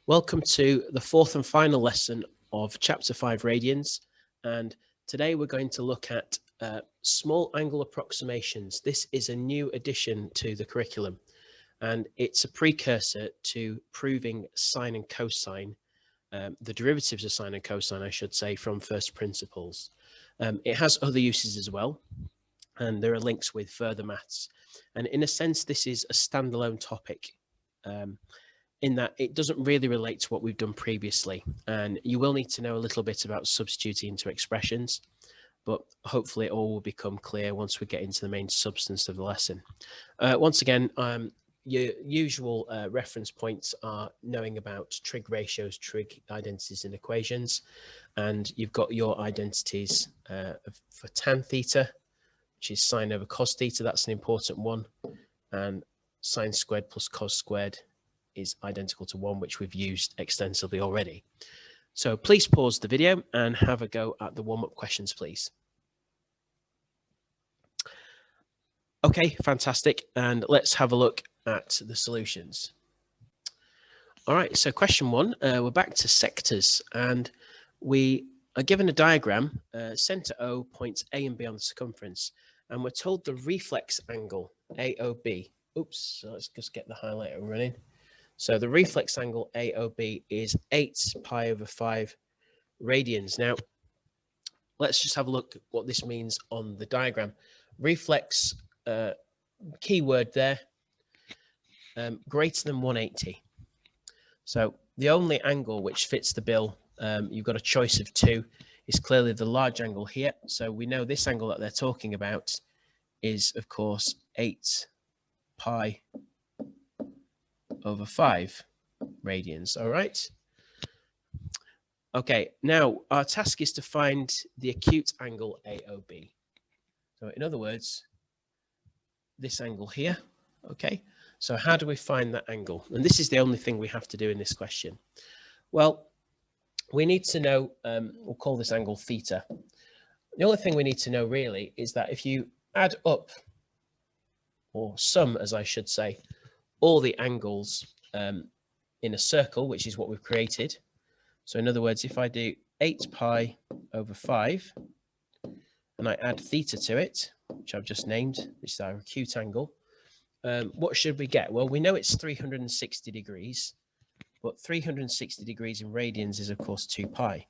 Welcome to the fourth and final lesson of Chapter 5 Radians, and today we're going to look at small angle approximations. This is a new addition to the curriculum, and it's a precursor to proving sine and cosine, the derivatives of sine and cosine, I should say, from first principles. It has other uses as well, and there are links with further maths. And in a sense, this is a standalone topic. In that it doesn't really relate to what we've done previously, and you will need to know a little bit about substituting into expressions, but hopefully it all will become clear once we get into the main substance of the lesson. Once again, your usual reference points are knowing about trig ratios, trig identities and equations, and you've got your identities for tan theta, which is sine over cos theta. That's an important one, and sine squared plus cos squared is identical to 1, which we've used extensively already. So please pause the video and have a go at the warm-up questions, please. Okay, fantastic. And let's have a look at the solutions. All right, so question 1, we're back to sectors, and we are given a diagram, center O, points A and B on the circumference, and we're told the reflex angle AOB. Oops, so let's just get the highlighter running. So the reflex angle AOB is 8 pi over 5 radians. Now, let's just have a look at what this means on the diagram. Reflex, keyword there, greater than 180. So the only angle which fits the bill, you've got a choice of 2, is clearly the large angle here. So we know this angle that they're talking about is, of course, 8 pi over 5 radians. All right. Okay, now our task is to find the acute angle AOB. So in other words, this angle here. Okay, so how do we find that angle? And this is the only thing we have to do in this question. Well, we need to know, we'll call this angle theta. The only thing we need to know really is that if you add up, or sum as I should say, all the angles in a circle, which is what we've created. So in other words, if I do 8 pi over 5 and I add theta to it, which I've just named, which is our acute angle, what should we get? Well, we know it's 360 degrees, but 360 degrees in radians is of course 2 pi.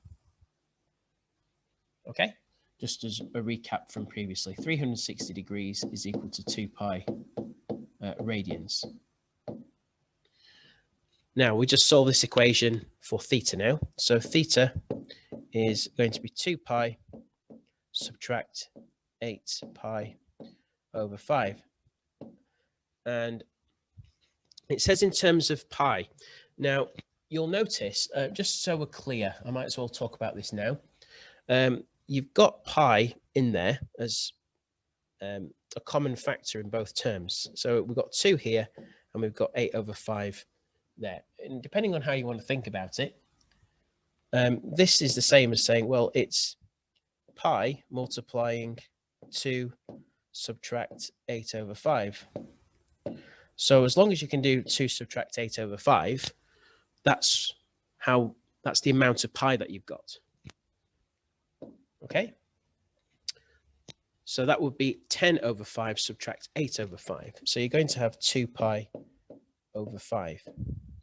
Okay, just as a recap from previously, 360 degrees is equal to 2 pi radians. Now, we just solve this equation for theta now. So theta is going to be 2 pi subtract 8 pi over 5. And it says in terms of pi. Now, you'll notice, just so we're clear, I might as well talk about this now. You've got pi in there as a common factor in both terms. So we've got 2 here, and we've got 8 over 5 there. And depending on how you want to think about it, this is the same as saying, well, it's pi multiplying 2 subtract 8 over 5. So as long as you can do 2 subtract 8 over 5, that's the amount of pi that you've got. Okay, so that would be 10 over 5 subtract 8 over 5. So you're going to have 2 pi over 5.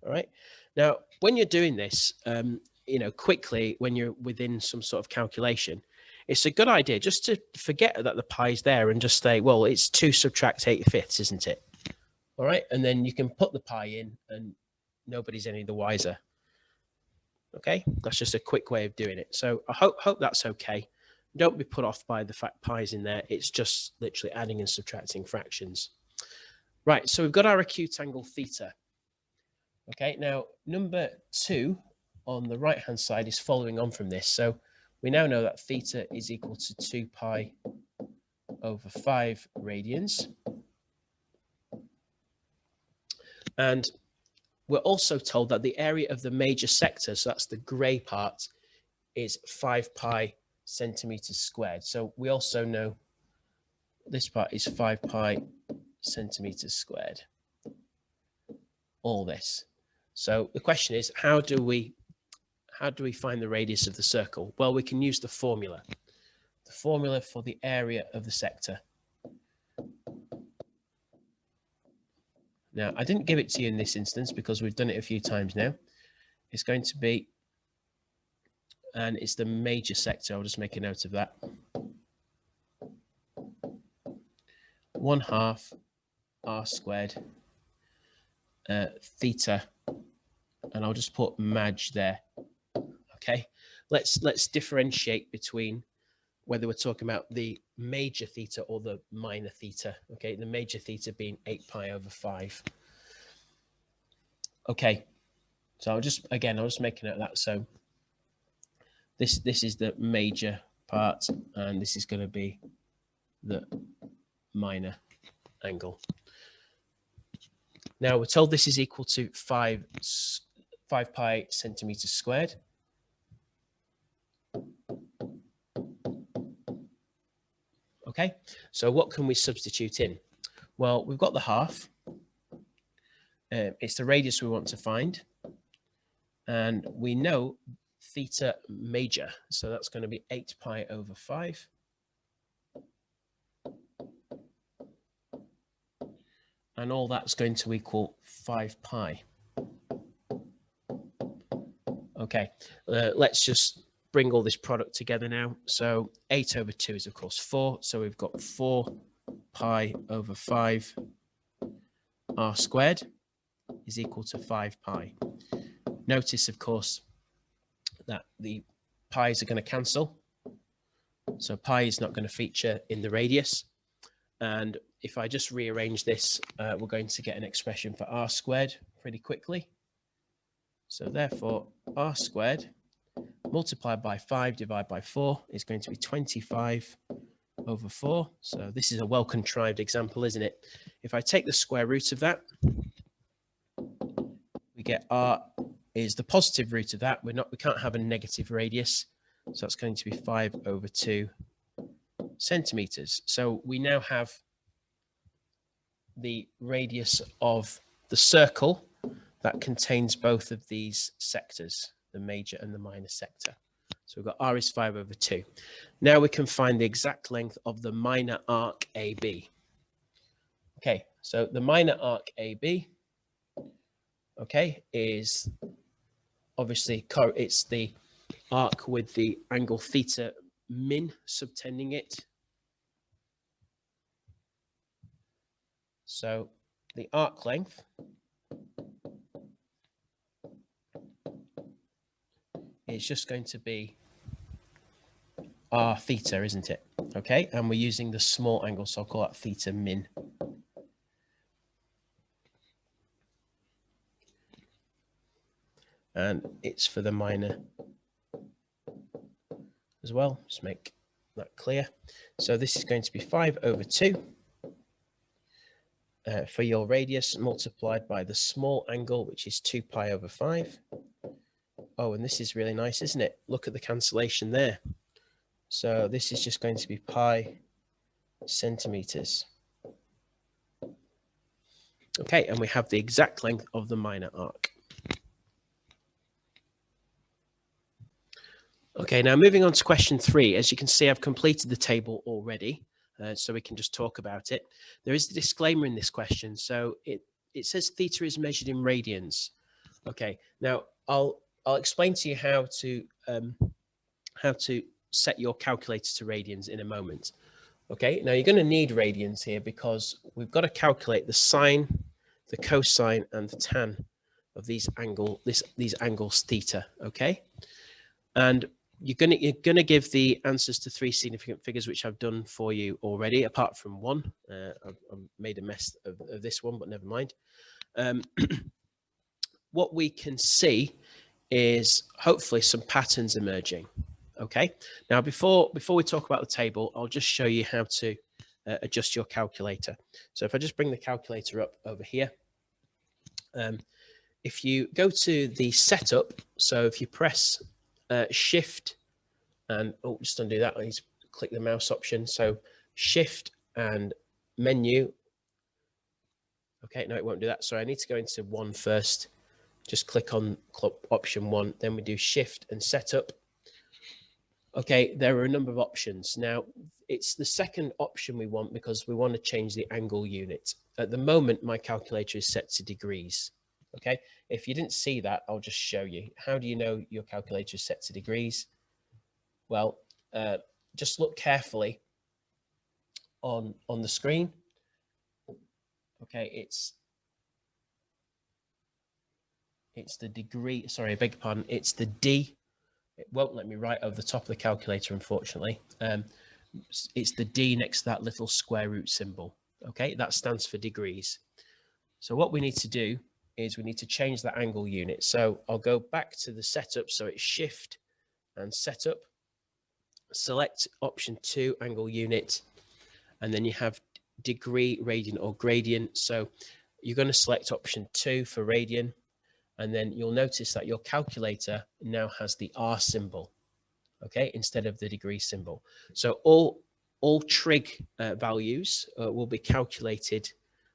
All right. Now, when you're doing this, you know, quickly, when you're within some sort of calculation, it's a good idea just to forget that the pi is there and just say, well, it's 2 subtract 8/5, isn't it? All right. And then you can put the pi in and nobody's any the wiser. Okay. That's just a quick way of doing it. So I hope that's okay. Don't be put off by the fact pi is in there. It's just literally adding and subtracting fractions. Right. So we've got our acute angle theta. Okay, now number 2 on the right hand side is following on from this. So we now know that theta is equal to 2 pi over 5 radians. And we're also told that the area of the major sector, so that's the grey part, is 5 pi centimeters squared. So we also know this part is 5 pi centimeters squared. All this. So the question is, how do we find the radius of the circle? Well, we can use the formula for the area of the sector. Now, I didn't give it to you in this instance because we've done it a few times now. It's going to be, and it's the major sector. I'll just make a note of that. 1/2 r squared theta, and I'll just put maj there. Okay, let's differentiate between whether we're talking about the major theta or the minor theta. Okay, the major theta being 8 pi over 5. Okay, so I'll just make a note of that. So this is the major part, and this is going to be the minor angle. Now we're told this is equal to 5 pi centimeters squared. Okay, so what can we substitute in? Well, we've got the half. It's the radius we want to find. And we know theta major, so that's going to be 8 pi over 5. And all that's going to equal 5 pi. Okay, let's just bring all this product together now. So 8 over 2 is, of course, 4. So we've got 4 pi over 5 r squared is equal to 5 pi. Notice, of course, that the pi's are going to cancel. So pi is not going to feature in the radius. And if I just rearrange this, we're going to get an expression for r squared pretty quickly. So therefore, r squared multiplied by 5 divided by 4 is going to be 25 over 4. So this is a well-contrived example, isn't it? If I take the square root of that, we get r is the positive root of that. We can't have a negative radius. So that's going to be 5 over 2 centimeters. So we now have the radius of the circle that contains both of these sectors, the major and the minor sector. So we've got r is 5 over 2. Now we can find the exact length of the minor arc AB. Okay, so the minor arc AB, okay, is obviously, it's the arc with the angle theta min subtending it. So the arc length is just going to be r theta, isn't it? Okay, and we're using the small angle, so I'll call that theta min. And it's for the minor as well. Just make that clear. So this is going to be 5 over 2 for your radius multiplied by the small angle, which is 2 pi over 5. Oh, and this is really nice, isn't it? Look at the cancellation there. So this is just going to be pi centimeters. Okay, and we have the exact length of the minor arc. Okay, now moving on to question 3. As you can see, I've completed the table already, so we can just talk about it. There is a disclaimer in this question. So it says theta is measured in radians. Okay, now I'll explain to you how to set your calculator to radians in a moment. Okay, now you're going to need radians here because we've got to calculate the sine, the cosine, and the tan of these angles theta. Okay, and you're gonna give the answers to 3 significant figures, which I've done for you already, apart from one. I've made a mess of this one, but never mind. What we can see is hopefully some patterns emerging. Okay, now before we talk about the table, I'll just show you how to adjust your calculator. So if I just bring the calculator up over here, if you go to the setup, so if you press shift and just undo that, I need to click the mouse option. So shift and menu. Okay, no, it won't do that. So I need to go into 1 first. just click on option 1, then we do shift and setup. Okay, there are a number of options. Now, it's the second option we want because we want to change the angle unit. At the moment, my calculator is set to degrees. Okay, if you didn't see that, I'll just show you. How do you know your calculator is set to degrees? Well, just look carefully on the screen. Okay, it's the degree, sorry, I beg your pardon, it's the D. It won't let me write over the top of the calculator, unfortunately. It's the D next to that little square root symbol. Okay, that stands for degrees. So what we need to do is we need to change that angle unit. So I'll go back to the setup. So it's shift and setup. Select option 2, angle unit, and then you have degree, radian, or gradient. So you're going to select option 2 for radian, and then you'll notice that your calculator now has the R symbol, okay, instead of the degree symbol. So all trig values will be calculated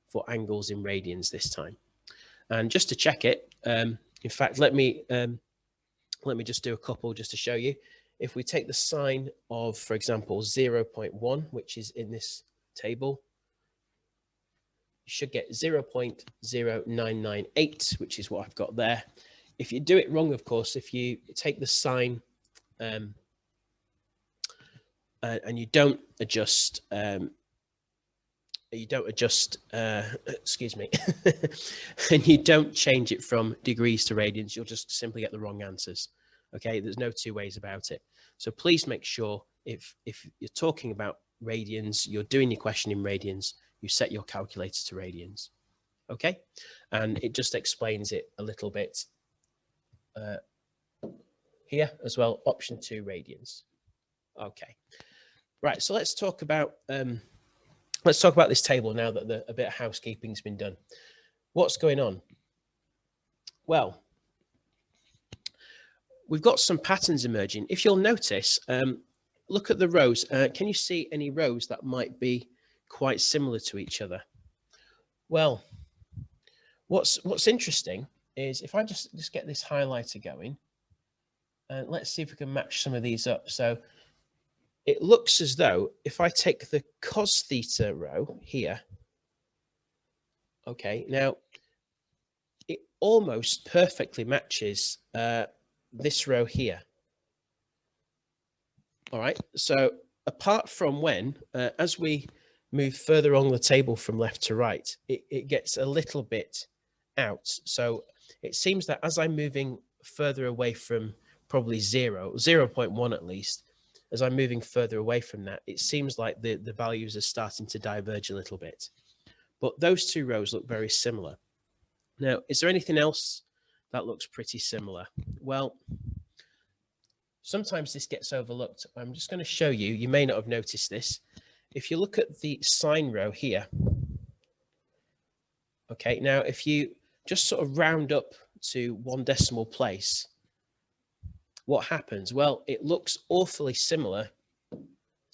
for angles in radians this time. And just to check it, in fact, let me just do a couple just to show you. If we take the sine of, for example, 0.1, which is in this table, you should get 0.0998, which is what I've got there. If you do it wrong, of course, if you take the sine and you don't adjust, excuse me, and you don't change it from degrees to radians, you'll just simply get the wrong answers. Okay, there's no two ways about it. So please make sure if you're talking about radians, you're doing your question in radians, you set your calculator to radians. Okay, and it just explains it a little bit here as well. Option 2, radians. Okay, right. So let's talk about this table now that a bit of housekeeping's been done. What's going on? Well, we've got some patterns emerging. If you'll notice, look at the rows. Can you see any rows that might be quite similar to each other? Well, what's interesting is if I just get this highlighter going, and let's see if we can match some of these up. So it looks as though if I take the cos theta row here, okay, now it almost perfectly matches this row here. All right, so apart from when, as we move further along the table from left to right, it gets a little bit out. So it seems that as I'm moving further away from probably 0.1 at least, as I'm moving further away from that, it seems like the values are starting to diverge a little bit. But those two rows look very similar. Now, is there anything else that looks pretty similar? Well, sometimes this gets overlooked. I'm just going to show you. You may not have noticed this. If you look at the sine row here, okay, now if you just sort of round up to 1 decimal place, what happens? Well, it looks awfully similar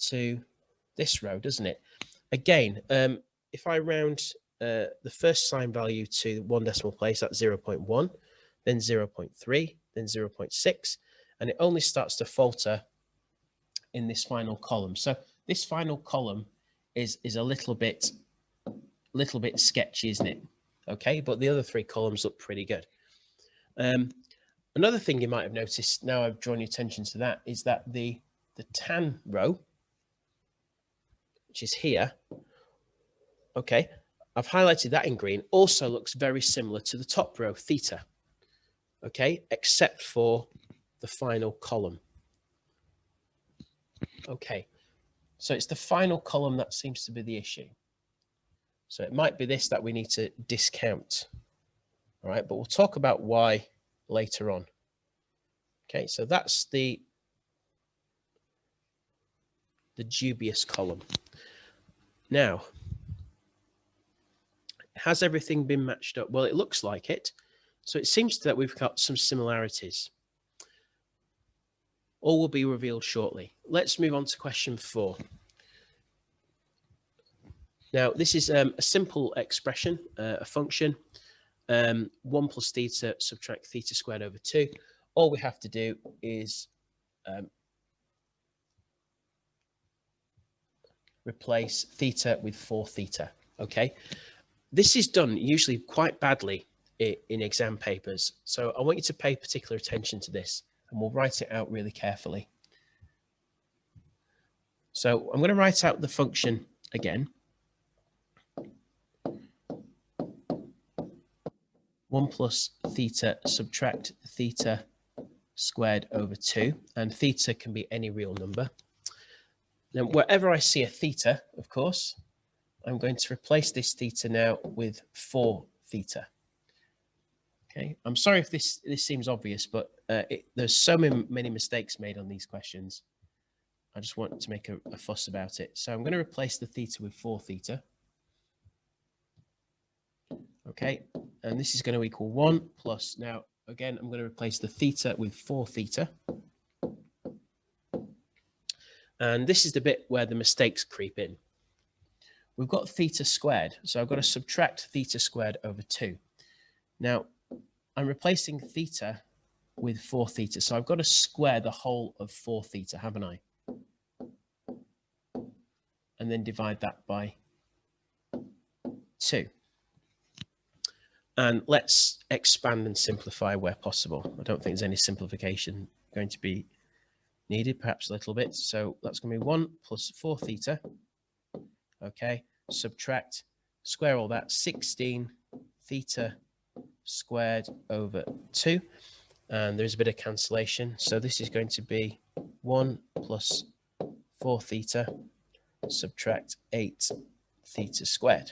to this row, doesn't it? Again, if I round the first sine value to 1 decimal place, that's 0.1, then 0.3, then 0.6, and it only starts to falter in this final column. So this final column is a little bit sketchy, isn't it? Okay, but the other 3 columns look pretty good. Another thing you might have noticed, now I've drawn your attention to that, is that the tan row, which is here, okay, I've highlighted that in green, also looks very similar to the top row, theta, okay, except for the final column. Okay, so it's the final column that seems to be the issue. So it might be this that we need to discount. All right, but we'll talk about why later on. Okay, so that's the dubious column. Now, has everything been matched up? Well, it looks like it. So it seems that we've got some similarities. All will be revealed shortly. Let's move on to question 4. Now, this is a simple expression, a function. 1 plus theta subtract theta squared over 2. All we have to do is replace theta with 4 theta. Okay, this is done usually quite badly in exam papers, so I want you to pay particular attention to this, and we'll write it out really carefully. So I'm going to write out the function again. 1 plus theta subtract theta squared over 2, and theta can be any real number. Now, wherever I see a theta, of course, I'm going to replace this theta now with 4 theta. Okay, I'm sorry if this seems obvious, but there's so many mistakes made on these questions. I just want to make a fuss about it. So I'm going to replace the theta with 4 theta. Okay, and this is going to equal 1 plus, now again, I'm going to replace the theta with 4 theta. And this is the bit where the mistakes creep in. We've got theta squared, so I've got to subtract theta squared over 2. Now, I'm replacing theta with 4 theta, so I've got to square the whole of 4 theta, haven't I? And then divide that by 2. And let's expand and simplify where possible. I don't think there's any simplification going to be needed, perhaps a little bit. So that's going to be 1 plus 4 theta. Okay, subtract, square all that, 16 theta squared over 2. And there's a bit of cancellation. So this is going to be 1 plus 4 theta subtract 8 theta squared.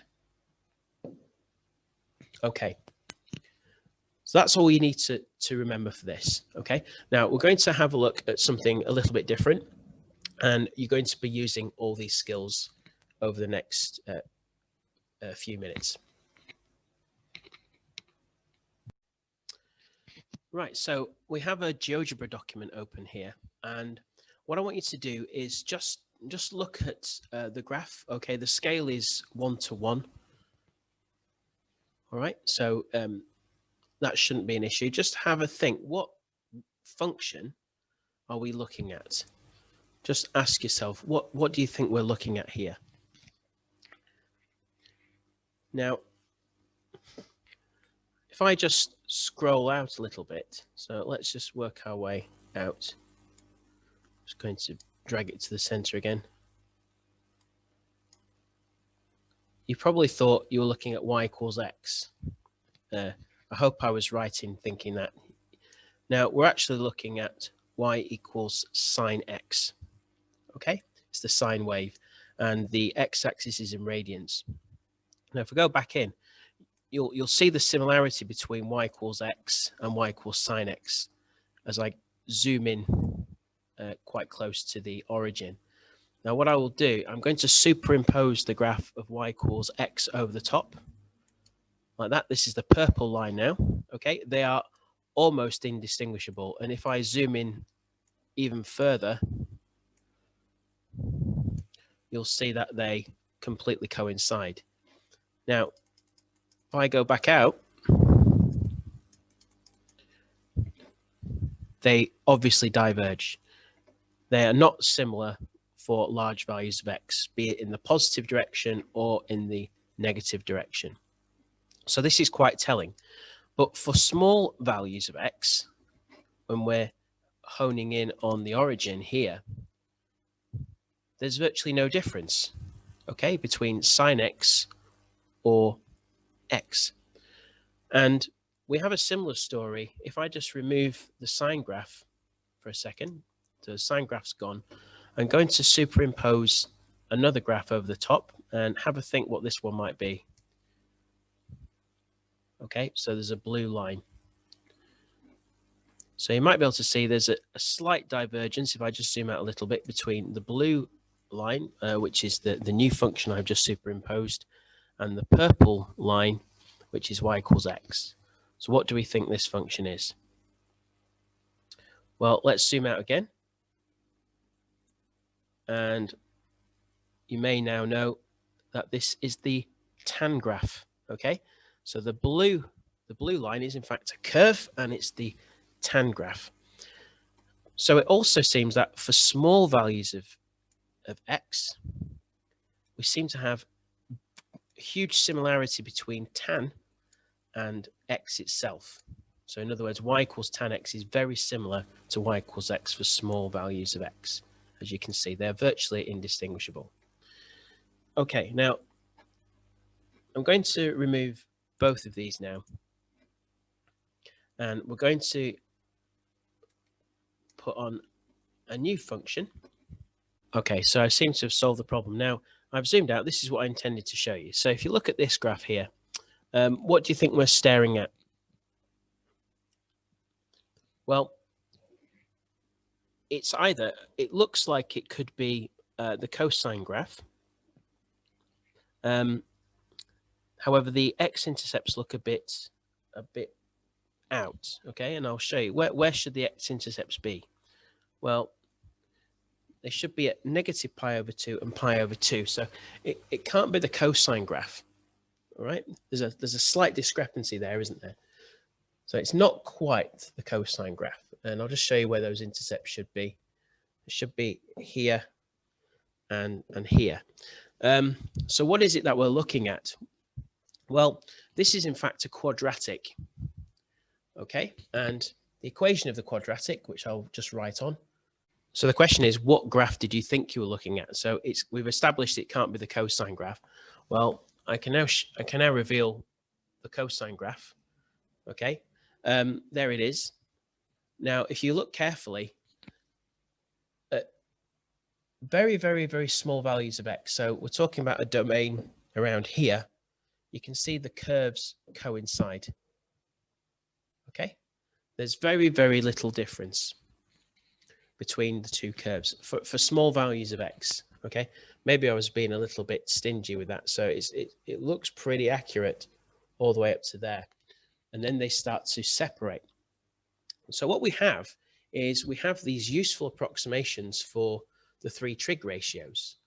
Okay. So that's all you need to remember for this. Okay. Now we're going to have a look at something a little bit different, and you're going to be using all these skills over the next few minutes. Right. So we have a Geogebra document open here, and what I want you to do is just look at the graph. Okay. The scale is 1 to 1. All right. So that shouldn't be an issue. Just have a think. What function are we looking at? Just ask yourself, what do you think we're looking at here? Now, if I just scroll out a little bit, so let's just work our way out. Just going to drag it to the center again. You probably thought you were looking at y equals x. I hope I was right in thinking that. Now we're actually looking at y equals sine x. Okay, it's the sine wave, and the x-axis is in radians. Now if we go back in, you'll see the similarity between y equals x and y equals sine x as I zoom in quite close to the origin. Now what I will do, I'm going to superimpose the graph of y equals x over the top. Like that. This is the purple line now. Okay, they are almost indistinguishable, and if I zoom in even further, you'll see that they completely coincide. Now if I go back out, they obviously diverge. They are not similar for large values of x, be it in the positive direction or in the negative direction. So this is quite telling. But for small values of x, when we're honing in on the origin here, there's virtually no difference, okay, between sine x or x. And we have a similar story. If I just remove the sine graph for a second, the sine graph's gone, I'm going to superimpose another graph over the top and have a think what this one might be. Okay, so there's a blue line. So you might be able to see there's a slight divergence if I just zoom out a little bit between the blue line, which is the new function I've just superimposed, and the purple line, which is y equals x. So what do we think this function is? Well, let's zoom out again. And you may now know that this is the tan graph. Okay, so the blue the blue line is in fact a curve, and it's the tan graph. So it also seems that for small values of x, we seem to have a huge similarity between tan and x itself. So in other words, y equals tan x is very similar to y equals x for small values of x. As you can see, they're virtually indistinguishable. Okay, now I'm going to remove both of these now. And we're going to put on a new function. Okay, so I seem to have solved the problem. Now, I've zoomed out. This is what I intended to show you. So if you look at this graph here, what do you think we're staring at? Well, it's either, it looks like it could be the cosine graph. However, the x-intercepts look a bit out, okay? And I'll show you. Where should the x-intercepts be? Well, they should be at negative pi over 2 and pi over 2. So it can't be the cosine graph, all right? There's a slight discrepancy there, isn't there? So it's not quite the cosine graph. And I'll just show you where those intercepts should be. It should be here and here. So what is it that we're looking at? Well, this is in fact a quadratic, okay? And the equation of the quadratic, which I'll just write on. So the question is, what graph did you think you were looking at? So we've established it can't be the cosine graph. Well, I can now reveal the cosine graph. Okay, there it is. Now, if you look carefully at very, very, very small values of x, so we're talking about a domain around here, you can see the curves coincide. Okay, there's very, very little difference between the two curves for small values of x. Okay, maybe I was being a little bit stingy with that. So it looks pretty accurate all the way up to there, and then they start to separate. So what we have is we have these useful approximations for the three trig ratios,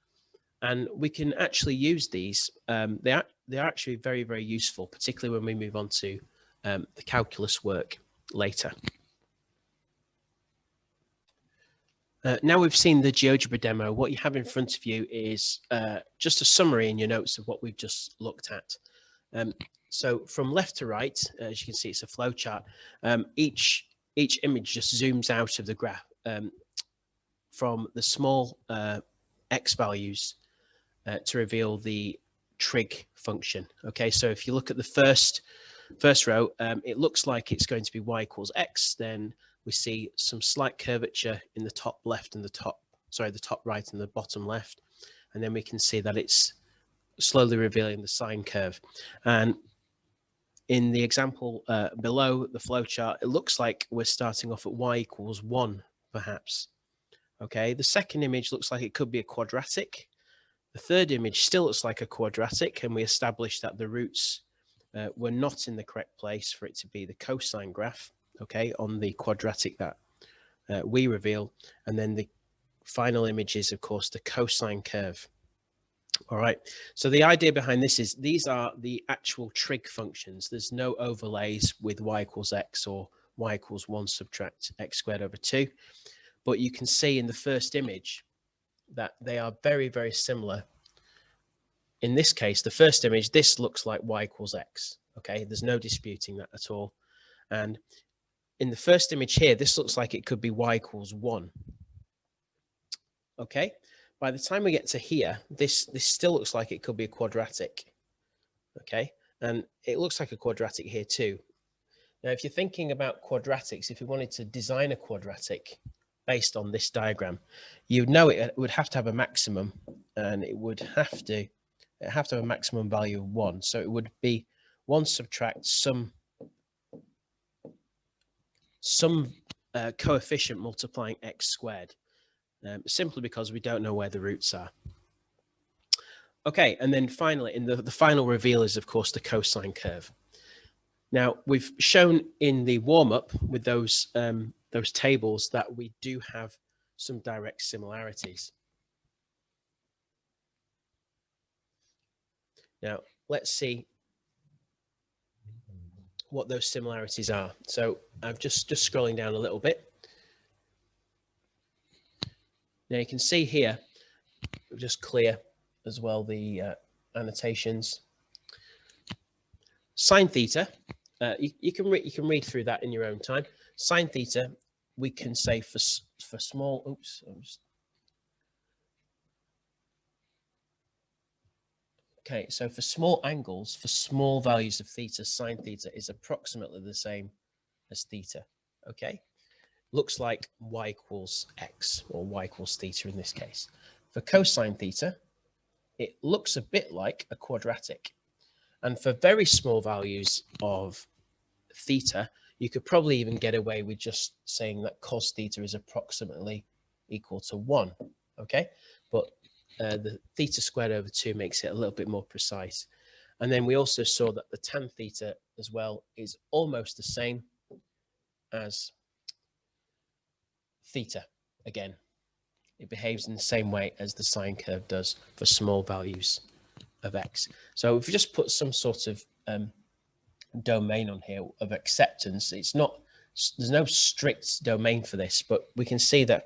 and we can actually use these. They're actually very, very useful, particularly when we move on to the calculus work later. Now we've seen the GeoGebra demo, what you have in front of you is just a summary in your notes of what we've just looked at. So from left to right, as you can see, it's a flow chart. Each image just zooms out of the graph from the small x values to reveal the trig function. Okay, so if you look at the first row, it looks like it's going to be y equals x. Then we see some slight curvature in the top left and the top right and the bottom left. And then we can see that it's slowly revealing the sine curve. And in the example below the flowchart, it looks like we're starting off at y equals 1, perhaps. Okay, the second image looks like it could be a quadratic. The third image still looks like a quadratic, and we established that the roots were not in the correct place for it to be the cosine graph, okay, on the quadratic that we reveal. And then the final image is, of course, the cosine curve. All right, so the idea behind this is these are the actual trig functions. There's no overlays with y equals x or y equals 1 subtract x squared over 2. But you can see in the first image that they are very, very similar. In this case, the first image, this looks like y equals x. Okay, there's no disputing that at all. And in the first image here, this looks like it could be y equals 1. Okay, by the time we get to here, this still looks like it could be a quadratic. Okay, and it looks like a quadratic here too. Now, if you're thinking about quadratics, if you wanted to design a quadratic based on this diagram, you'd know it would have to have a maximum, and it would have to have a maximum value of 1. So it would be 1 subtract some coefficient multiplying x squared, simply because we don't know where the roots are. Okay, and then finally, in the final reveal is, of course, the cosine curve. Now, we've shown in the warm-up with those tables that we do have some direct similarities. Now, let's see what those similarities are. So I've just scrolling down a little bit. Now you can see here, just clear as well the annotations. Sine theta, you can read through that in your own time. Sine theta, we can say for small. Oops. Okay, so for small angles, for small values of theta, sine theta is approximately the same as theta. Okay, looks like y equals x, or y equals theta in this case. For cosine theta, it looks a bit like a quadratic. And for very small values of theta, you could probably even get away with just saying that cos theta is approximately equal to 1. Okay, but the theta squared over 2 makes it a little bit more precise. And then we also saw that the tan theta as well is almost the same as theta. Again, it behaves in the same way as the sine curve does for small values of x. So if we just put some sort of domain on here of acceptance, it's not, there's no strict domain for this, but we can see that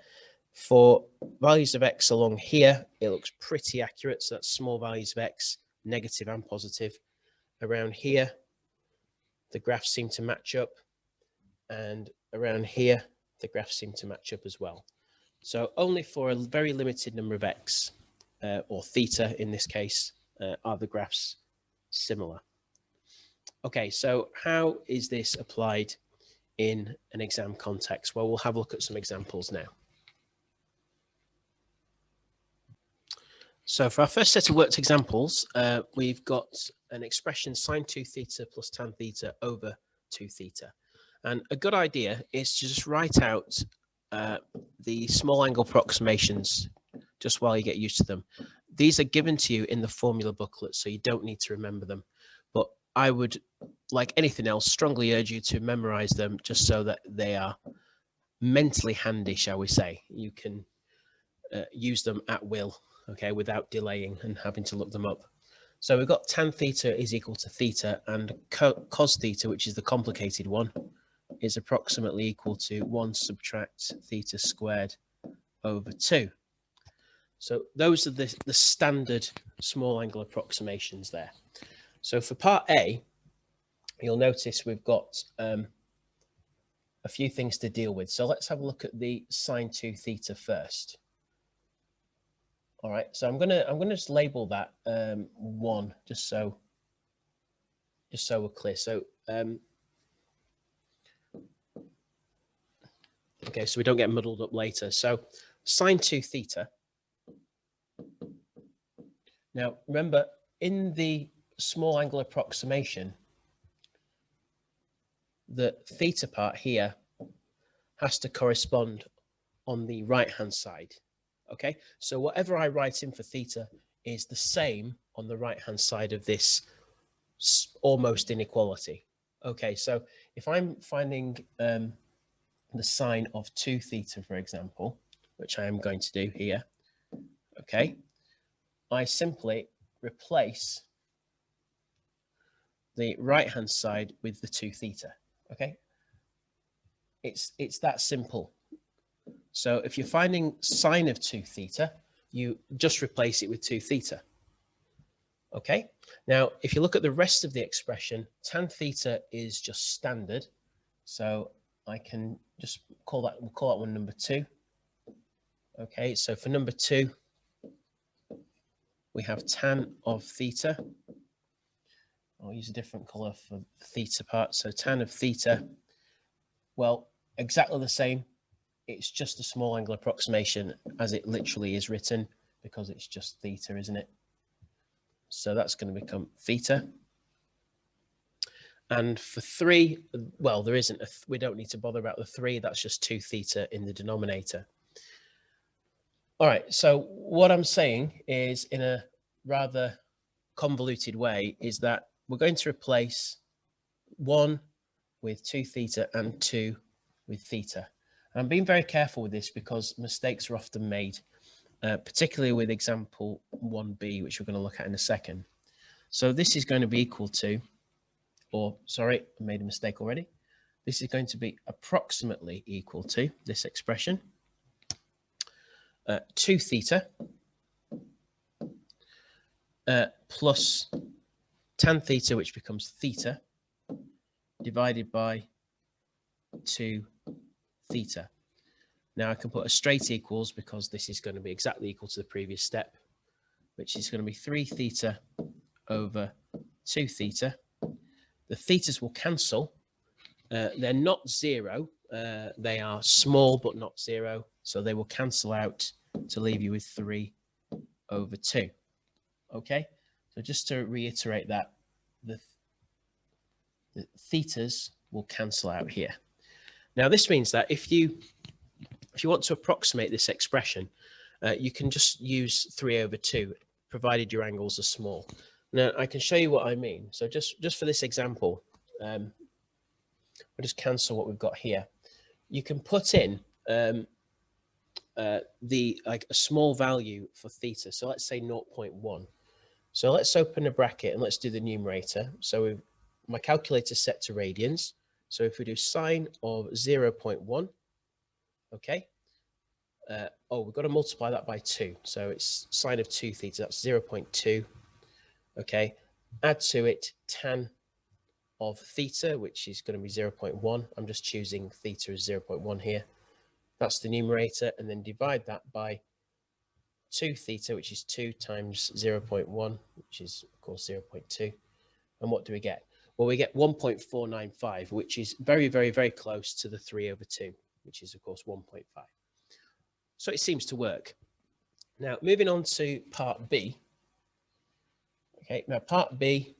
for values of x along here, it looks pretty accurate. So that's small values of x, negative and positive. Around here, the graphs seem to match up. And around here, the graphs seem to match up as well. So only for a very limited number of x, or theta in this case, are the graphs similar. Okay, so how is this applied in an exam context? Well, we'll have a look at some examples now. So for our first set of worked examples, we've got an expression sine 2 theta plus tan theta over 2 theta. And a good idea is to just write out the small angle approximations just while you get used to them. These are given to you in the formula booklet, so you don't need to remember them. But I would, like anything else, strongly urge you to memorize them just so that they are mentally handy, shall we say. You can use them at will, okay, without delaying and having to look them up. So we've got tan theta is equal to theta, and cos theta, which is the complicated one, is approximately equal to 1 subtract theta squared over 2. So those are the standard small angle approximations there. So for part A, you'll notice we've got a few things to deal with. So let's have a look at the sine 2 theta first. All right, so I'm gonna just label that 1 just so we're clear. So okay, so we don't get muddled up later. So sine 2 theta. Now remember, in the small angle approximation, the theta part here has to correspond on the right hand side. Okay, so whatever I write in for theta is the same on the right hand side of this almost inequality. Okay, so if I'm finding the sine of 2 theta, for example, which I am going to do here, okay, I simply replace the right hand side with the 2 theta. Okay, it's that simple. So if you're finding sine of 2 theta, you just replace it with 2 theta. Okay, now if you look at the rest of the expression, tan theta is just standard, so I can just call that one number 2. Okay, so for number 2, we have tan of theta. I'll use a different color for the theta part. So tan of theta, well, exactly the same. It's just a small angle approximation as it literally is written, because it's just theta, isn't it? So that's going to become theta. And for 3, well, there isn't we don't need to bother about the 3. That's just 2 theta in the denominator. All right, so what I'm saying is, in a rather convoluted way, is that we're going to replace 1 with 2 theta and 2 with theta. And I'm being very careful with this because mistakes are often made, particularly with example 1b, which we're going to look at in a second. So this is going to be equal to or sorry, I made a mistake already. This is going to be approximately equal to this expression, 2 theta plus tan theta, which becomes theta, divided by 2 theta. Now I can put a straight equals because this is going to be exactly equal to the previous step, which is going to be 3 theta over 2 theta. The thetas will cancel. They're not 0. They are small but not 0. So they will cancel out to leave you with 3 over 2. Okay, so just to reiterate that, the thetas will cancel out here. Now this means that if you want to approximate this expression, you can just use 3 over 2, provided your angles are small. Now I can show you what I mean. So just for this example, we'll just cancel what we've got here. You can put in like a small value for theta. So let's say 0.1. So let's open a bracket and let's do the numerator. So my calculator's set to radians. So if we do sine of 0.1, okay. We've got to multiply that by 2. So it's sine of 2 theta, that's 0.2. Okay. Add to it tan of theta, which is going to be 0.1. I'm just choosing theta as 0.1 here. That's the numerator. And then divide that by 2 theta, which is 2 times 0.1, which is, of course, 0.2. And what do we get? Well, we get 1.495, which is very, very, very close to the 3 over 2, which is, of course, 1.5. So it seems to work. Now, moving on to part B. Okay, now part B,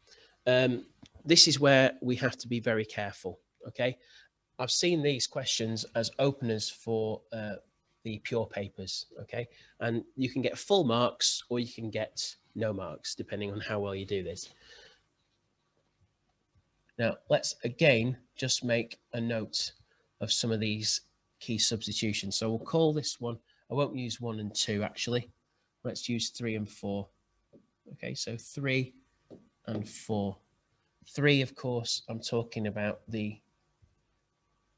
this is where we have to be very careful. Okay, I've seen these questions as openers for the pure papers. Okay, and you can get full marks or you can get no marks, depending on how well you do this. Now, let's again just make a note of some of these key substitutions. So we'll call this one, I won't use 1 and 2 actually. Let's use 3 and 4. Okay, so 3 and 4. 3, of course, I'm talking about the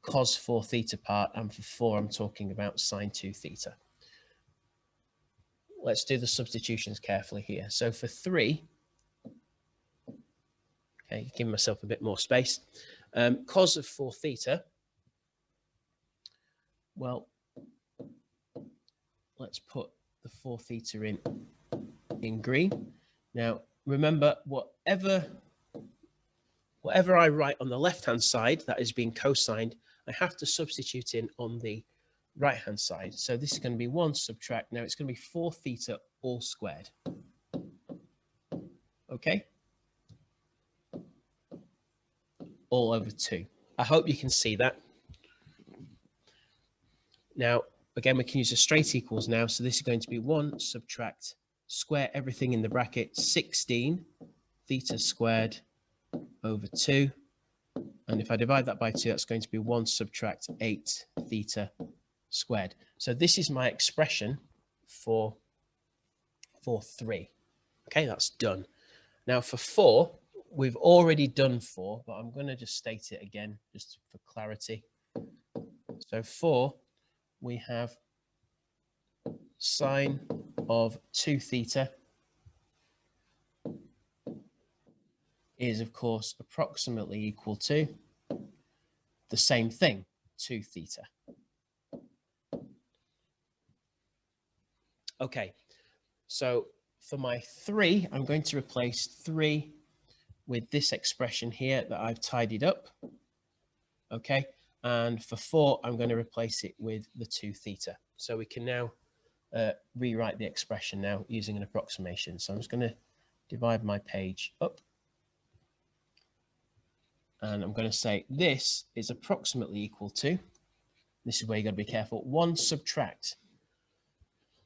cos 4 theta part, and for 4, I'm talking about sine 2 theta. Let's do the substitutions carefully here. So for 3, okay, give myself a bit more space. Cos of 4 theta, well, let's put the 4 theta in green. Now, remember, whatever I write on the left-hand side that is being cosigned, I have to substitute in on the right-hand side. So this is going to be 1 subtract. Now it's going to be 4 theta all squared. Okay? All over 2. I hope you can see that. Now, again, we can use a straight equals now. So this is going to be 1 subtract square everything in the bracket, 16 theta squared over 2. And if I divide that by 2, that's going to be 1 subtract 8 theta squared. So this is my expression for 3. Okay, that's done. Now for 4, we've already done 4, but I'm going to just state it again just for clarity. So 4, we have sine of 2 theta is, of course, approximately equal to the same thing, 2 theta. Okay, so for my 3, I'm going to replace 3 with this expression here that I've tidied up. Okay, and for 4, I'm going to replace it with the 2 theta. So we can now rewrite the expression now using an approximation. So I'm just going to divide my page up. And I'm going to say this is approximately equal to, this is where you've got to be careful, 1 subtract.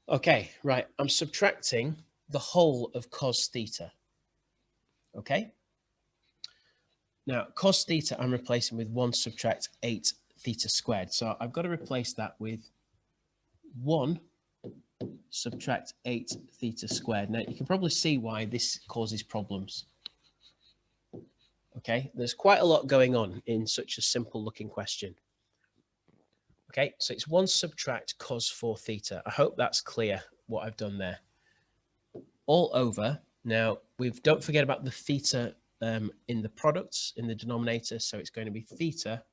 Okay, right, I'm subtracting the whole of cos theta. Okay. Now, cos theta, I'm replacing with 1 subtract 8 theta squared. So I've got to replace that with 1 subtract 8 theta squared. Now, you can probably see why this causes problems. Okay, there's quite a lot going on in such a simple looking question. Okay, so it's 1 subtract cos 4 theta. I hope that's clear what I've done there. All over. Now, don't forget about the theta in the products in the denominator. So it's going to be theta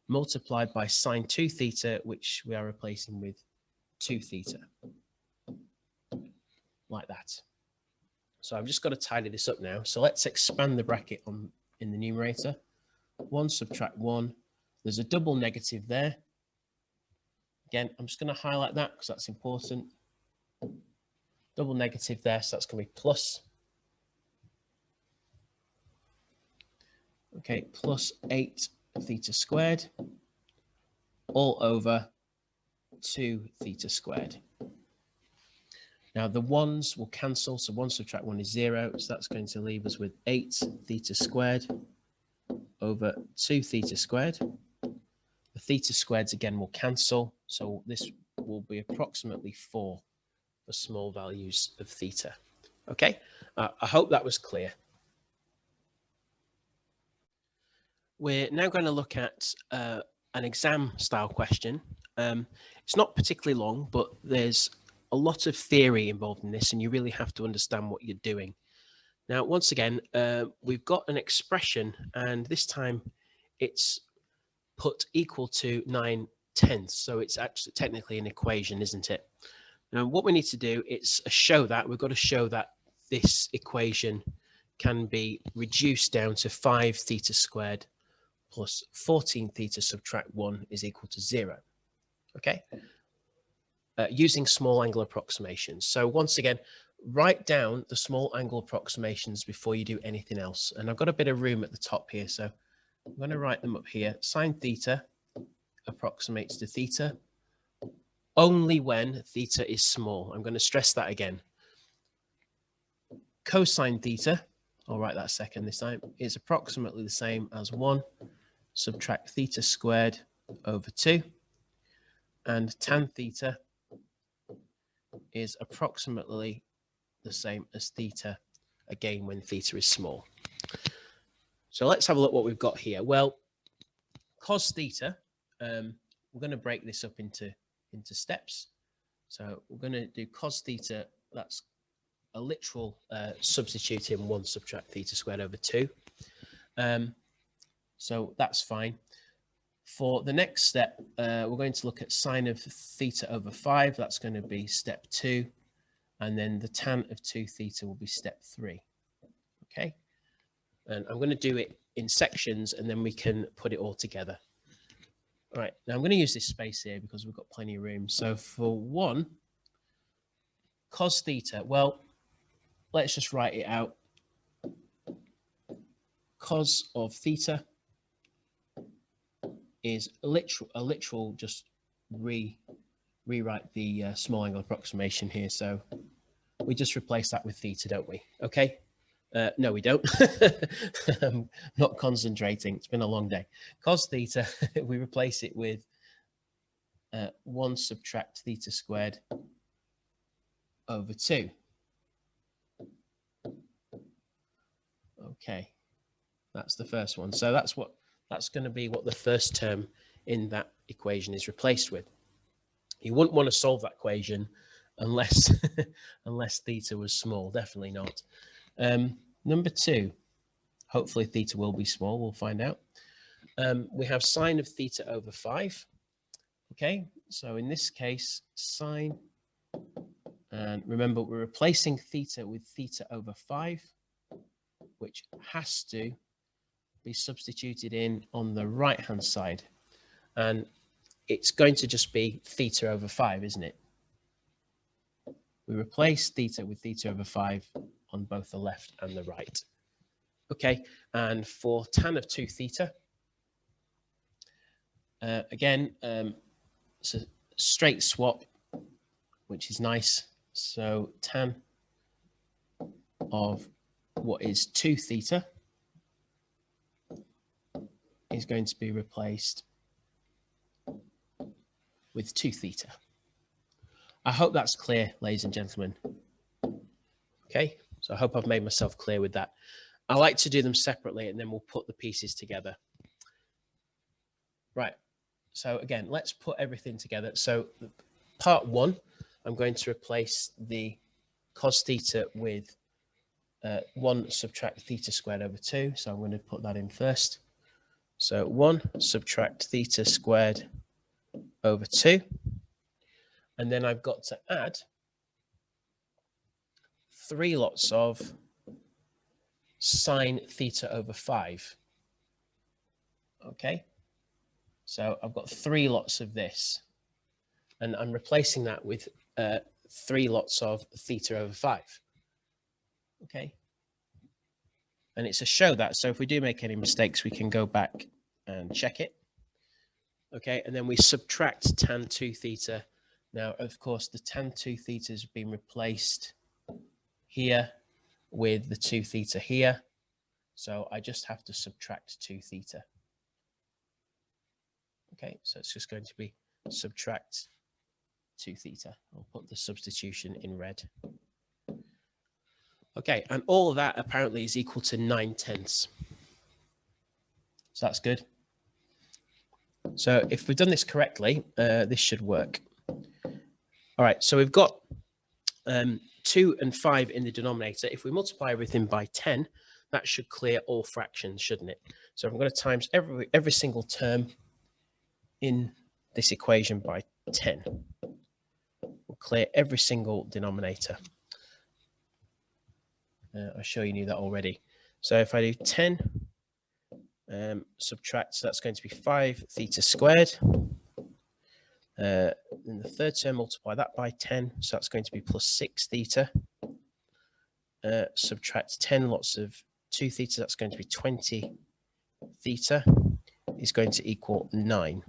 multiplied by sine 2 theta, which we are replacing with 2 theta. Like that. So I've just got to tidy this up now. So let's expand the bracket in the numerator. 1 subtract 1. There's a double negative there. Again, I'm just going to highlight that because that's important. Double negative there, so that's going to be plus. Okay, plus 8 theta squared all over 2 theta squared. Now the ones will cancel, so 1 subtract 1 is 0, so that's going to leave us with 8 theta squared over 2 theta squared. The theta squareds again will cancel, so this will be approximately 4 for small values of theta. Okay, I hope that was clear. We're now going to look at an exam style question. It's not particularly long, but there's a lot of theory involved in this, and you really have to understand what you're doing. Now, once again, we've got an expression, and this time it's put equal to 9/10. So it's actually technically an equation, isn't it? Now, what we need to do is show that. We've got to show that this equation can be reduced down to 5 theta squared plus 14 theta subtract 1 is equal to 0. Okay? Using small angle approximations. So once again, write down the small angle approximations before you do anything else. And I've got a bit of room at the top here, so I'm going to write them up here. Sine theta approximates to theta only when theta is small. I'm going to stress that again. Cosine theta, I'll write that second this time, is approximately the same as 1 subtract theta squared over 2. And tan theta is approximately the same as theta, again, when theta is small. So let's have a look what we've got here. Well, cos theta, we're going to break this up into steps. So we're going to do cos theta, that's a literal substitute in 1 subtract theta squared over 2. So that's fine. For the next step, we're going to look at sine of theta over 5. That's going to be step 2. And then the tan of 2 theta will be step 3. Okay. And I'm going to do it in sections, and then we can put it all together. All right. Now I'm going to use this space here because we've got plenty of room. So for 1, cos theta, well, let's just write it out. Cos of theta is a literal just rewrite the small angle approximation here. So we just replace that with theta, don't we? Okay. No, we don't. I'm not concentrating. It's been a long day. Cos theta, we replace it with 1 subtract theta squared over 2. Okay, that's the first one. So that's going to be what the first term in that equation is replaced with. You wouldn't want to solve that equation unless unless theta was small. Definitely not. Number 2, hopefully theta will be small. We'll find out. We have sine of theta over 5. Okay, so in this case, sine, and remember we're replacing theta with theta over 5, which has to be substituted in on the right hand side, and it's going to just be theta over 5, isn't it? We replace theta with theta over 5 on both the left and the right. Okay, and for tan of 2 theta, again, it's a straight swap, which is nice. So tan of what is 2 theta is going to be replaced with 2 theta. I hope that's clear, ladies and gentlemen. Okay, so I hope I've made myself clear with that. I like to do them separately and then we'll put the pieces together. Right. So again, let's put everything together. So part 1, I'm going to replace the cos theta with 1 subtract theta squared over 2. So I'm going to put that in first. So 1 subtract theta squared over 2. And then I've got to add 3 lots of sine theta over 5. Okay. So I've got 3 lots of this. And I'm replacing that with 3 lots of theta over 5. Okay. And it's a show that. So if we do make any mistakes, we can go back and check it. Okay. And then we subtract tan 2 theta. Now, of course, the tan 2 theta has been replaced here with the 2 theta here. So I just have to subtract 2 theta. Okay. So it's just going to be subtract 2 theta. I'll put the substitution in red. Okay, and all of that apparently is equal to 9/10. So that's good. So if we've done this correctly, this should work. All right, so we've got 2 and 5 in the denominator. If we multiply everything by 10, that should clear all fractions, shouldn't it? So I'm going to times every single term in this equation by 10. We'll clear every single denominator. I'm sure you knew that already. So if I do 10, subtract, so that's going to be 5 theta squared. In the third term, multiply that by 10. So that's going to be plus 6 theta. Subtract 10 lots of 2 theta. That's going to be 20 theta is going to equal 9.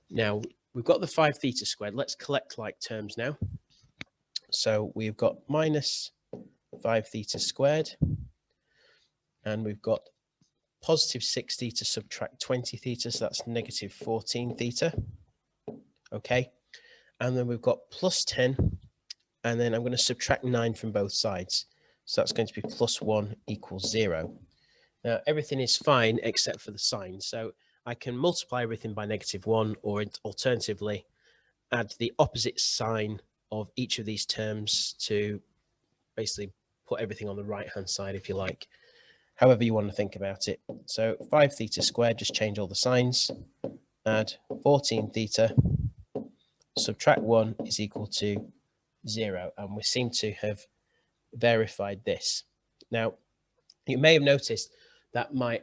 Now, we've got the 5 theta squared. Let's collect like terms now. So we've got minus 5 theta squared, and we've got positive 6 theta subtract 20 theta, so that's negative 14 theta. Okay, and then we've got plus 10, and then I'm going to subtract 9 from both sides, so that's going to be plus 1 equals 0. Now everything is fine except for the sign, so I can multiply everything by -1, or alternatively add the opposite sign of each of these terms to basically put everything on the right hand side, if you like, however you want to think about it. So 5 theta squared, just change all the signs, add 14 theta, subtract 1 is equal to 0, and we seem to have verified this. Now you may have noticed that my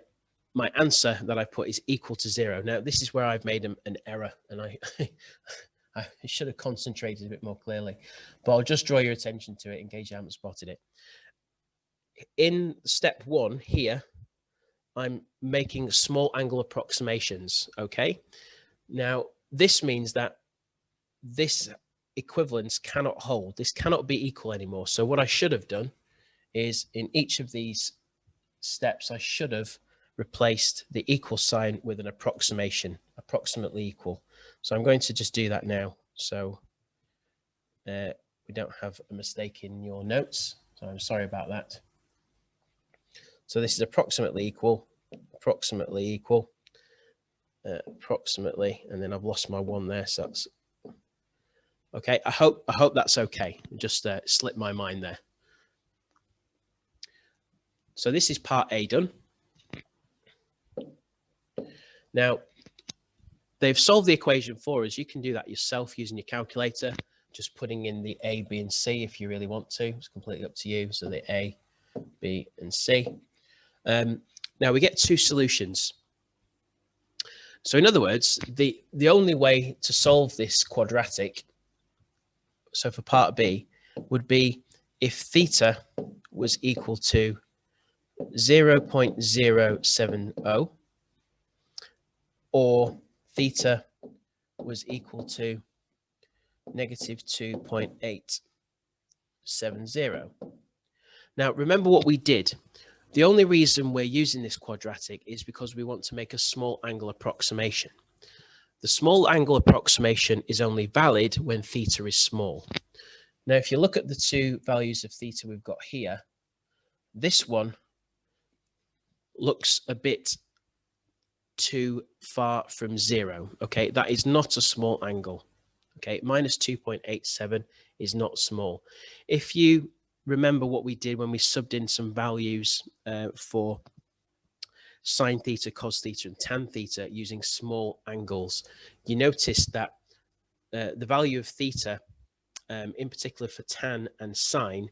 answer that I put is equal to 0. Now this is where I've made an error, and I should have concentrated a bit more clearly, but I'll just draw your attention to it in case you haven't spotted it. In step 1 here, I'm making small angle approximations. Okay. Now this means that this equivalence cannot hold. This cannot be equal anymore. So what I should have done is in each of these steps, I should have replaced the equal sign with an approximation, approximately equal. So I'm going to just do that now. So we don't have a mistake in your notes. So I'm sorry about that. So this is approximately equal, approximately, and then I've lost my 1 there. So that's okay. I hope that's okay. Just slipped my mind there. So this is part A done. Now, they've solved the equation for us. You can do that yourself using your calculator, just putting in the A, B, and C if you really want to. It's completely up to you. So the A, B, and C. Now we get 2 solutions. So in other words, the only way to solve this quadratic, so for part B, would be if theta was equal to 0.070 or theta was equal to -2.870. Now remember what we did. The only reason we're using this quadratic is because we want to make a small angle approximation. The small angle approximation is only valid when theta is small. Now, if you look at the 2 values of theta we've got here, this one looks a bit too far from 0. Okay, that is not a small angle. Okay, minus 2.87 is not small. If you remember what we did when we subbed in some values for sine theta, cos theta, and tan theta using small angles, you notice that the value of theta, in particular for tan and sine,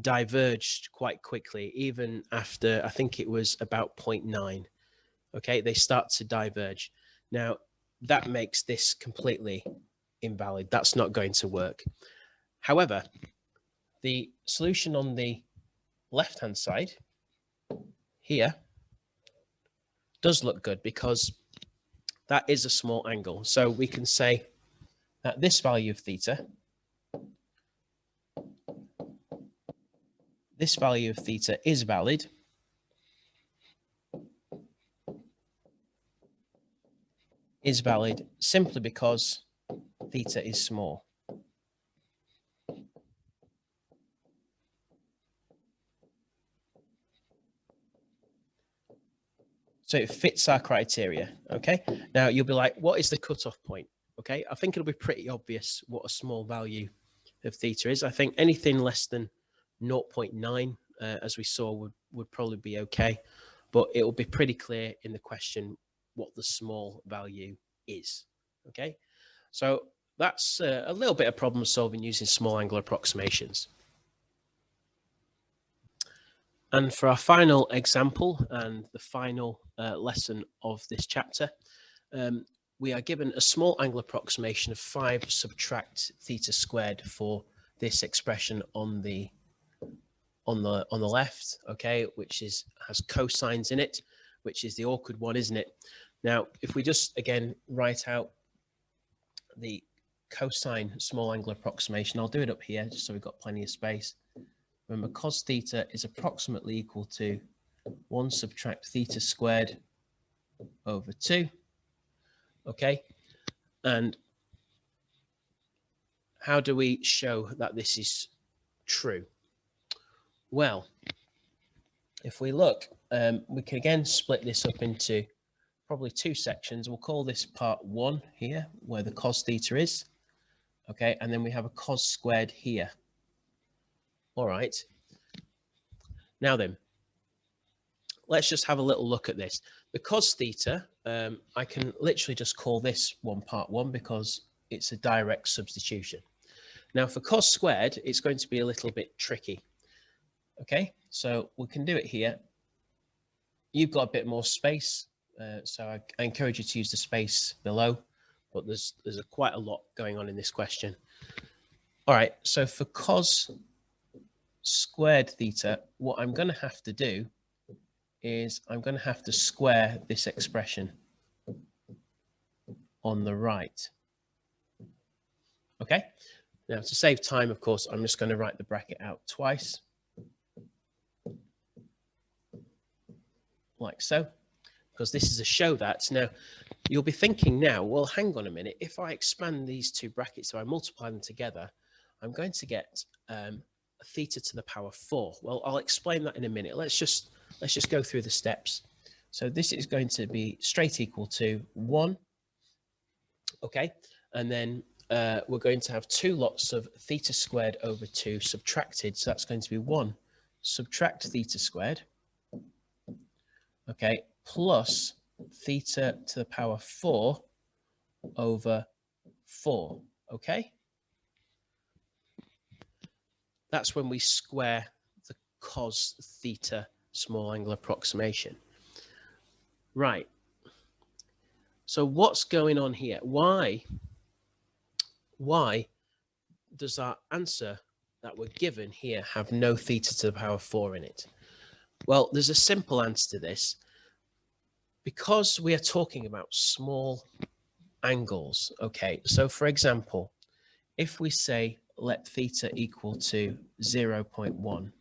diverged quite quickly, even after, I think it was about 0.9. Okay, they start to diverge. Now, that makes this completely invalid. That's not going to work. However, the solution on the left-hand side here does look good because that is a small angle. So we can say that this value of theta, is valid simply because theta is small. So it fits our criteria. Okay. Now you'll be like, what is the cutoff point? Okay. I think it'll be pretty obvious what a small value of theta is. I think anything less than 0.9, as we saw, would probably be okay. But it will be pretty clear in the question what the small value is. Okay. So that's a little bit of problem solving using small angle approximations. And for our final example and the final lesson of this chapter, we are given a small angle approximation of 5 subtract theta squared for this expression on the left, okay, which has cosines in it, which is the awkward one, isn't it? Now, if we just again write out the cosine small angle approximation, I'll do it up here just so we've got plenty of space. Remember, cos theta is approximately equal to 1 subtract theta squared over 2. Okay, and how do we show that this is true? Well, if we look, we can again split this up into probably 2 sections. We'll call this part 1 here, where the cos theta is. Okay, and then we have a cos squared here. All right. Now then, let's just have a little look at this. The cos theta, I can literally just call this one part 1 because it's a direct substitution. Now for cos squared, it's going to be a little bit tricky. Okay, so we can do it here. You've got a bit more space, so I encourage you to use the space below, but there's quite a lot going on in this question. All right, so for cos squared theta, what I'm going to have to do is I'm going to have to square this expression on the right. Okay, now to save time, of course, I'm just going to write the bracket out twice, like so, because this is a show that. Now, you'll be thinking now, well, hang on a minute, if I expand these 2 brackets, so I multiply them together, I'm going to get theta to the power 4. Well, I'll explain that in a minute. Let's just go through the steps. So this is going to be straight equal to 1. Okay, and then we're going to have 2 lots of theta squared over 2 subtracted. So that's going to be 1 subtract theta squared. Okay, plus theta to the power 4 over 4. Okay, that's when we square the cos theta small angle approximation. Right. So what's going on here? Why does our answer that we're given here have no theta to the power 4 in it? Well, there's a simple answer to this. Because we are talking about small angles, okay, so for example, if we say let theta equal to 0.1,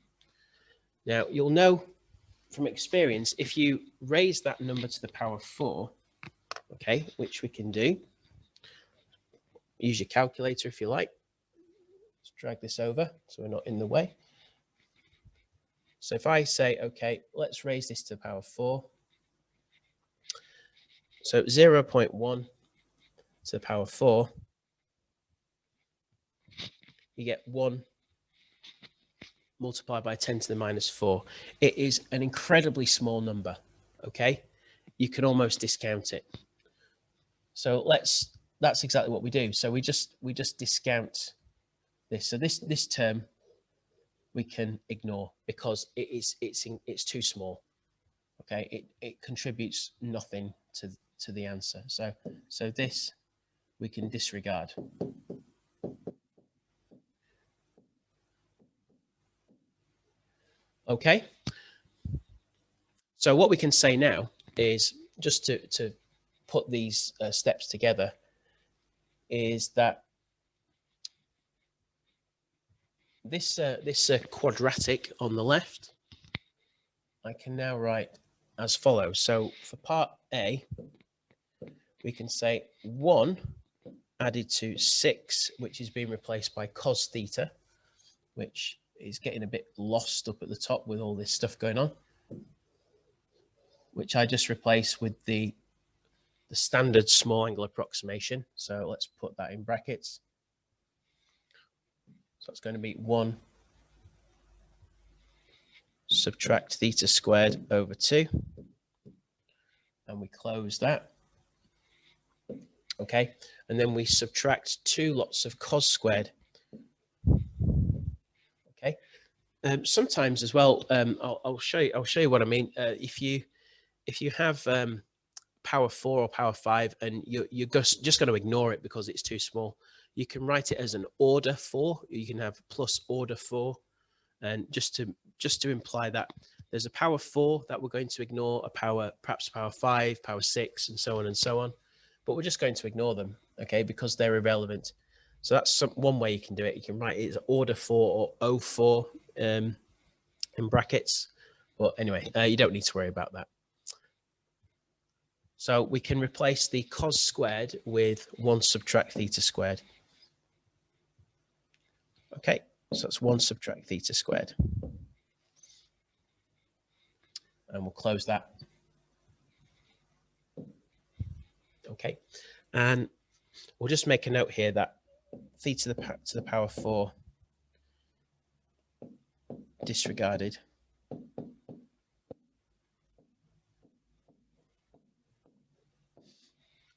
now you'll know from experience, if you raise that number to the power 4, okay, which we can do, use your calculator if you like. Let's drag this over so we're not in the way. So if I say, okay, let's raise this to the power 4. So 0.1 to the power 4, you get 1 multiplied by 10 to the minus 4. It is an incredibly small number, okay? You can almost discount it. So that's exactly what we do. So we just discount this. So this term we can ignore because it's too small. Okay, it contributes nothing to the answer. So this we can disregard. Okay. So what we can say now is, just to put these steps together, is that this quadratic on the left, I can now write as follows. So for part A, we can say 1 added to 6, which is being replaced by cos theta, which is getting a bit lost up at the top with all this stuff going on, which I just replace with the standard small angle approximation. So let's put that in brackets. So it's going to be 1 subtract theta squared over 2. And we close that. Okay. And then we subtract 2 lots of cos squared. Okay. Sometimes as well, I'll show you what I mean. If you have power 4 or power 5 and you're just going to ignore it because it's too small, you can write it as an order 4. You can have plus order 4, and just to imply that there's a power 4 that we're going to ignore, perhaps power 5, power 6, and so on and so on, but we're just going to ignore them, okay, because they're irrelevant. So that's one way you can do it. You can write it as order 4 or O4 in brackets, but anyway, you don't need to worry about that. So we can replace the cos squared with 1 subtract theta squared. Okay, so that's 1 subtract theta squared. And we'll close that. Okay, and we'll just make a note here that theta to the power 4 disregarded.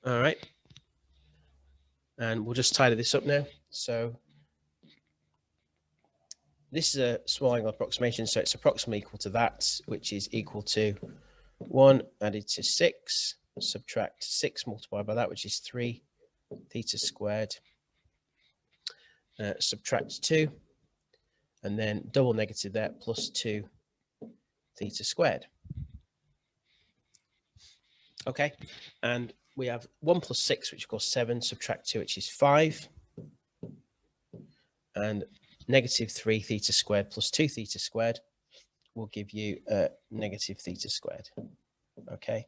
All right, and we'll just tidy this up now. So this is a small angle approximation, so it's approximately equal to that, which is equal to 1 added to 6, subtract 6 multiplied by that, which is 3 theta squared, subtract 2, and then double negative there, plus 2 theta squared. Okay, and we have 1 plus 6, which equals 7, subtract 2, which is 5, and negative 3 theta squared plus 2 theta squared will give you negative theta squared. Okay,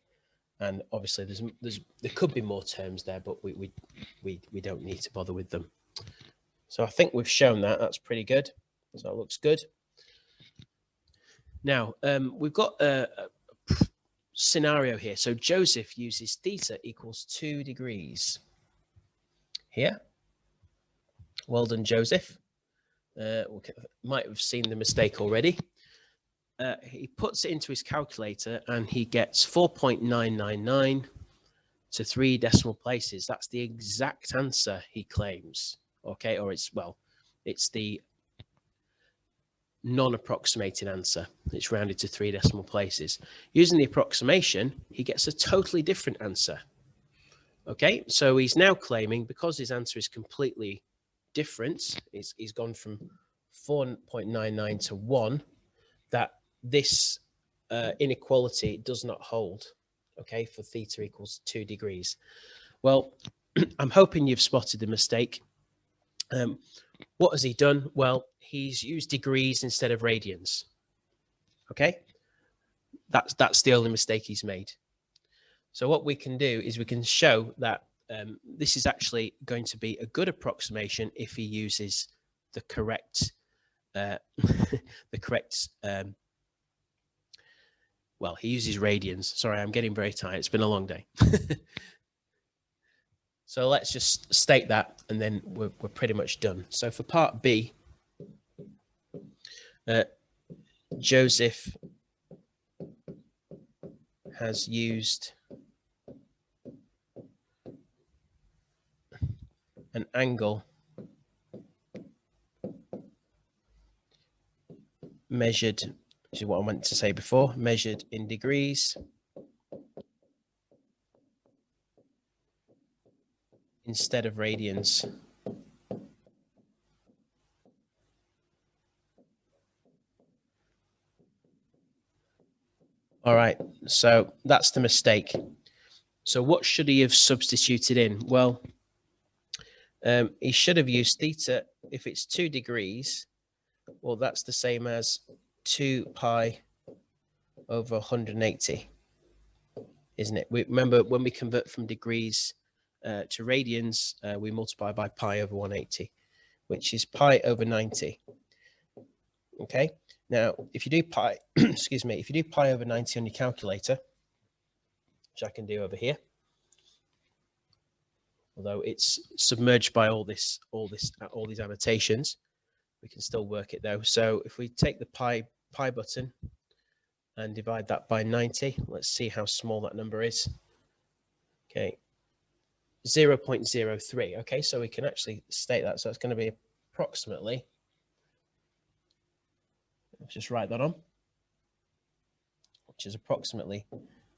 and obviously there could be more terms there, but we don't need to bother with them. So I think we've shown that. That's pretty good. So it looks good. Now we've got a scenario here. So Joseph uses theta equals 2 degrees here. Well done, Joseph. Might have seen the mistake already. He puts it into his calculator and he gets 4.999 to 3 decimal places. That's the exact answer he claims. Okay, or it's the non-approximated answer. It's rounded to 3 decimal places. Using the approximation, he gets a totally different answer. Okay, so he's now claiming, because his answer is completely different, he's gone from 4.99 to 1, that this inequality does not hold, okay, for theta equals 2 degrees. Well, I'm hoping you've spotted the mistake. What has he done? Well, he's used degrees instead of radians. Okay, that's the only mistake he's made. So what we can do is we can show that this is actually going to be a good approximation if he uses the correct well, he uses radians. Sorry, I'm getting very tired. It's been a long day. So let's just state that, and then we're pretty much done. So for part B, Joseph has used an angle measured, which is what I meant to say before, measured in degrees instead of radians. All right, so that's the mistake. So what should he have substituted in? Well, he should have used theta. If it's 2 degrees, well, that's the same as 2 pi over 180, isn't it? We remember when we convert from degrees to radians, we multiply by pi over 180, which is pi over 90. Okay. Now, if you do pi, excuse me, if you do pi over 90 on your calculator, which I can do over here, although it's submerged by all these annotations, we can still work it though. So if we take the pi button and divide that by 90, let's see how small that number is. Okay, 0.03. Okay, so we can actually state that. So it's going to be approximately, let's just write that on, which is approximately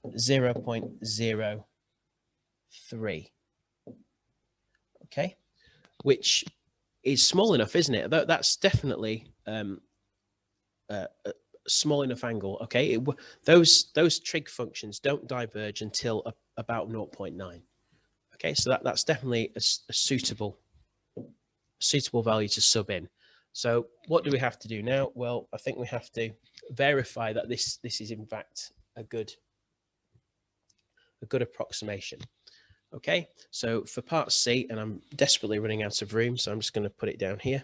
0.03. Okay, which is small enough, isn't it? That's definitely a small enough angle. Okay, those trig functions don't diverge until about 0.9. Okay, so that's definitely a suitable value to sub in. So what do we have to do now? Well, I think we have to verify that this is in fact a good approximation. Okay, so for part C, and I'm desperately running out of room, so I'm just going to put it down here.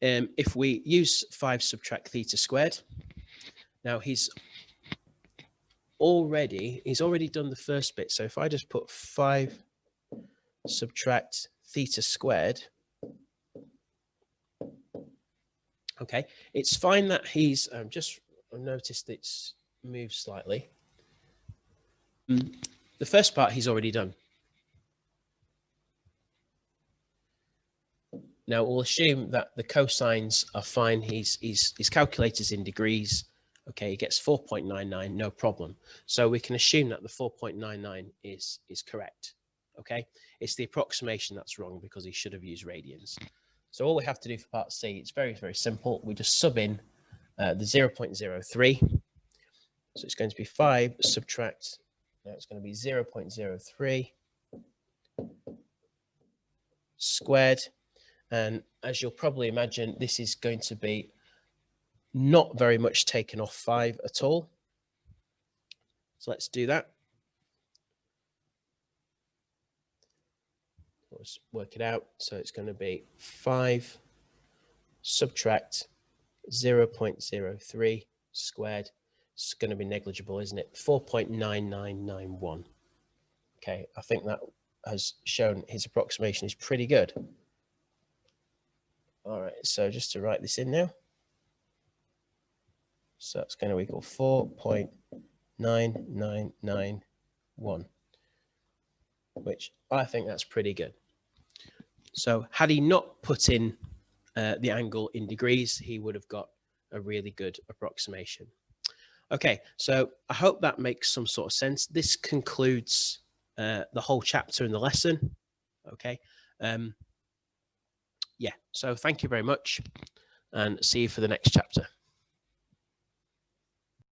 If we use 5 subtract theta squared, now he's already done the first bit. So if I just put 5 subtract theta squared, okay, it's fine that he's just noticed it's moved slightly. The first part he's already done. Now we'll assume that the cosines are fine. His calculator's in degrees. Okay, he gets 4.99, no problem. So we can assume that the 4.99 is correct. Okay, it's the approximation that's wrong because he should have used radians. So all we have to do for part C, it's very, very simple. We just sub in the 0.03. So it's going to be 5 subtract, now it's going to be 0.03 squared. And as you'll probably imagine, this is going to be not very much taken off 5 at all. So let's do that. Let's work it out. So it's going to be 5 subtract 0.03 squared. It's going to be negligible, isn't it? 4.9991. Okay, I think that has shown his approximation is pretty good. All right, so just to write this in now. So it's going to equal 4.9991, which I think that's pretty good. So had he not put in the angle in degrees, he would have got a really good approximation. Okay, so I hope that makes some sort of sense. This concludes the whole chapter in the lesson. Okay. Yeah, so thank you very much and see you for the next chapter.